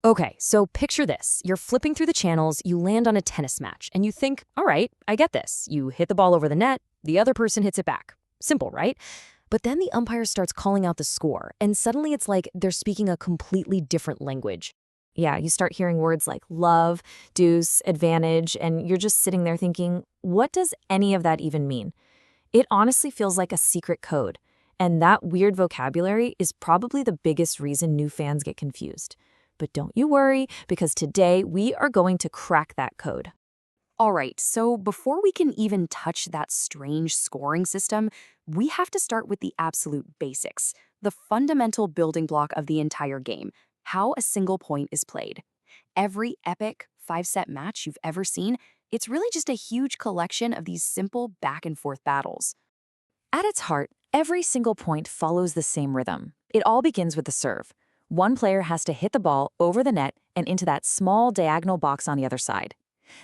Okay, so picture this. You're flipping through the channels, you land on a tennis match, and you think, all right, I get this. You hit the ball over the net, the other person hits it back. Simple, right? But then the umpire starts calling out the score, and suddenly it's like they're speaking a completely different language. Yeah, you start hearing words like love, deuce, advantage, and you're just sitting there thinking, what does any of that even mean? It honestly feels like a secret code. And that weird vocabulary is probably the biggest reason new fans get confused. But don't you worry, because today we are going to crack that code. All right, so before we can even touch that strange scoring system, we have to start with the absolute basics, the fundamental building block of the entire game, how a single point is played. Every epic five-set match you've ever seen, it's really just a huge collection of these simple back-and-forth battles. At its heart, every single point follows the same rhythm. It all begins with the serve. One player has to hit the ball over the net and into that small diagonal box on the other side.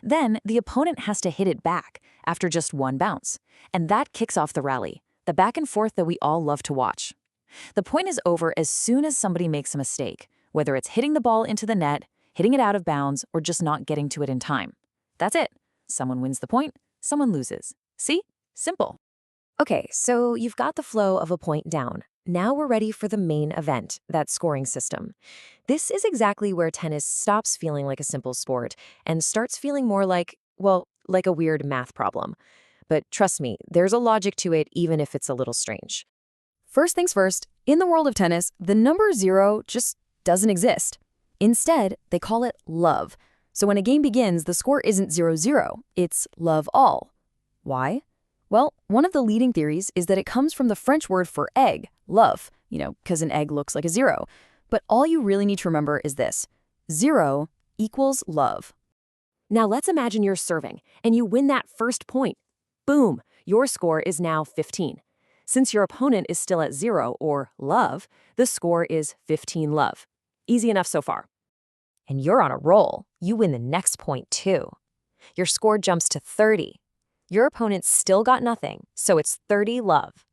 Then, the opponent has to hit it back after just one bounce, and that kicks off the rally, the back and forth that we all love to watch. The point is over as soon as somebody makes a mistake, whether it's hitting the ball into the net, hitting it out of bounds, or just not getting to it in time. That's it. Someone wins the point, someone loses. See? Simple. Okay, so you've got the flow of a point down. Now we're ready for the main event, that scoring system. This is exactly where tennis stops feeling like a simple sport and starts feeling more like, well, like a weird math problem. But trust me, there's a logic to it even if it's a little strange. First things first, in the world of tennis, the number 0 just doesn't exist. Instead, they call it love. So when a game begins, the score isn't 0-0, it's love all. Why? Well, one of the leading theories is that it comes from the French word for egg, love, because an egg looks like a 0. But all you really need to remember is this: 0 equals love. Now let's imagine you're serving, and you win that first point. Boom, your score is now 15. Since your opponent is still at 0, or love, the score is 15 love. Easy enough so far. And you're on a roll. You win the next point too. Your score jumps to 30. Your opponent's still got nothing, so it's 30 love.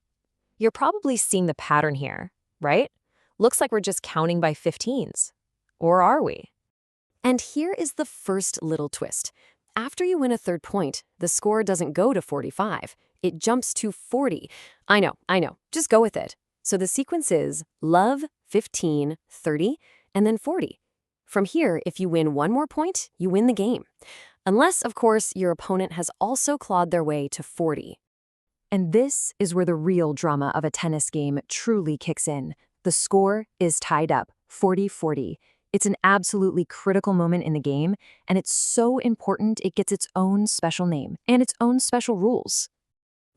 You're probably seeing the pattern here, right? Looks like we're just counting by 15s. Or are we? And here is the first little twist. After you win a third point, the score doesn't go to 45. It jumps to 40. I know. Just go with it. So the sequence is love, 15, 30, and then 40. From here, if you win one more point, you win the game. Unless, of course, your opponent has also clawed their way to 40. And this is where the real drama of a tennis game truly kicks in. The score is tied up, 40-40. It's an absolutely critical moment in the game, and it's so important it gets its own special name and its own special rules.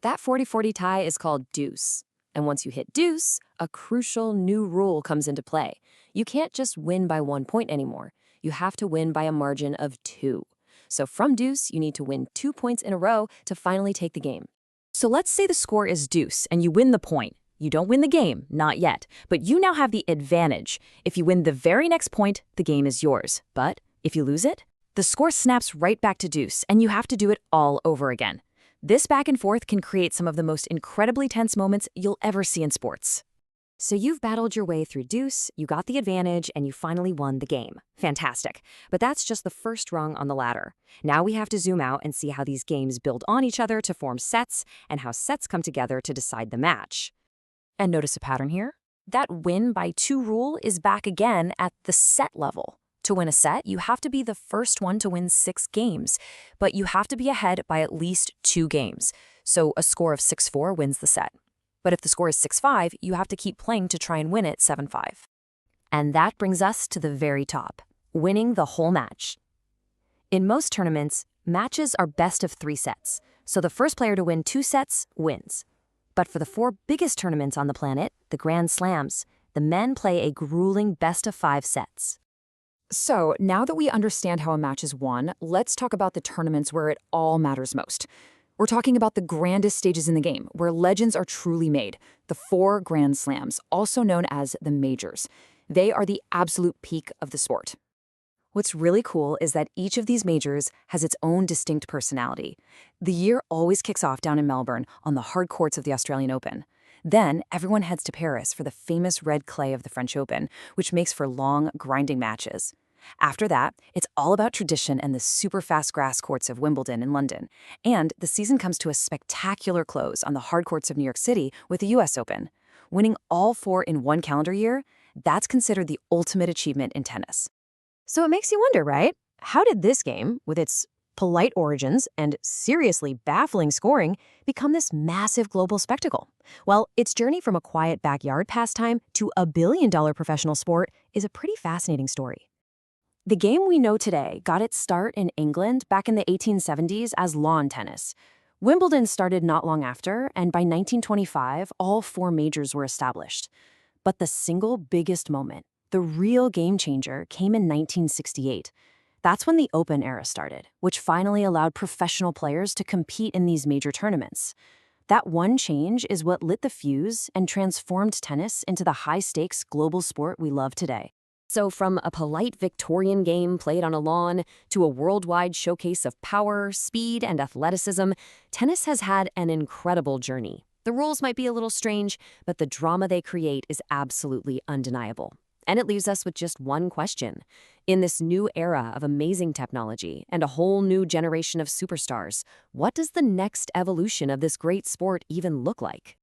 That 40-40 tie is called deuce. And once you hit deuce, a crucial new rule comes into play. You can't just win by 1 point anymore. You have to win by a margin of 2. So from deuce, you need to win 2 points in a row to finally take the game. So let's say the score is deuce and you win the point. You don't win the game, not yet, but you now have the advantage. If you win the very next point, the game is yours. But if you lose it, the score snaps right back to deuce and you have to do it all over again. This back and forth can create some of the most incredibly tense moments you'll ever see in sports. So you've battled your way through deuce, you got the advantage, and you finally won the game. Fantastic. But that's just the first rung on the ladder. Now we have to zoom out and see how these games build on each other to form sets, and how sets come together to decide the match. And notice a pattern here? That win by 2 rule is back again at the set level. To win a set, you have to be the first one to win 6 games, but you have to be ahead by at least 2 games. So a score of 6-4 wins the set. But if the score is 6-5, you have to keep playing to try and win it 7-5. And that brings us to the very top, winning the whole match. In most tournaments, matches are best of 3 sets, so the first player to win 2 sets wins. But for the 4 biggest tournaments on the planet, the Grand Slams, the men play a grueling best of 5 sets. So now that we understand how a match is won, let's talk about the tournaments where it all matters most. We're talking about the grandest stages in the game, where legends are truly made, the 4 Grand Slams, also known as the Majors. They are the absolute peak of the sport. What's really cool is that each of these majors has its own distinct personality. The year always kicks off down in Melbourne on the hard courts of the Australian Open. Then everyone heads to Paris for the famous red clay of the French Open, which makes for long, grinding matches. After that, it's all about tradition and the super fast grass courts of Wimbledon in London. And the season comes to a spectacular close on the hard courts of New York City with the US Open. Winning all four in one calendar year, that's considered the ultimate achievement in tennis. So it makes you wonder, right? How did this game, with its polite origins and seriously baffling scoring, become this massive global spectacle? Well, its journey from a quiet backyard pastime to a billion-dollar professional sport is a pretty fascinating story. The game we know today got its start in England back in the 1870s as lawn tennis. Wimbledon started not long after, and by 1925, all four majors were established. But the single biggest moment, the real game changer, came in 1968. That's when the Open era started, which finally allowed professional players to compete in these major tournaments. That one change is what lit the fuse and transformed tennis into the high-stakes global sport we love today. So from a polite Victorian game played on a lawn to a worldwide showcase of power, speed, and athleticism, tennis has had an incredible journey. The rules might be a little strange, but the drama they create is absolutely undeniable. And it leaves us with just one question. In this new era of amazing technology and a whole new generation of superstars, what does the next evolution of this great sport even look like?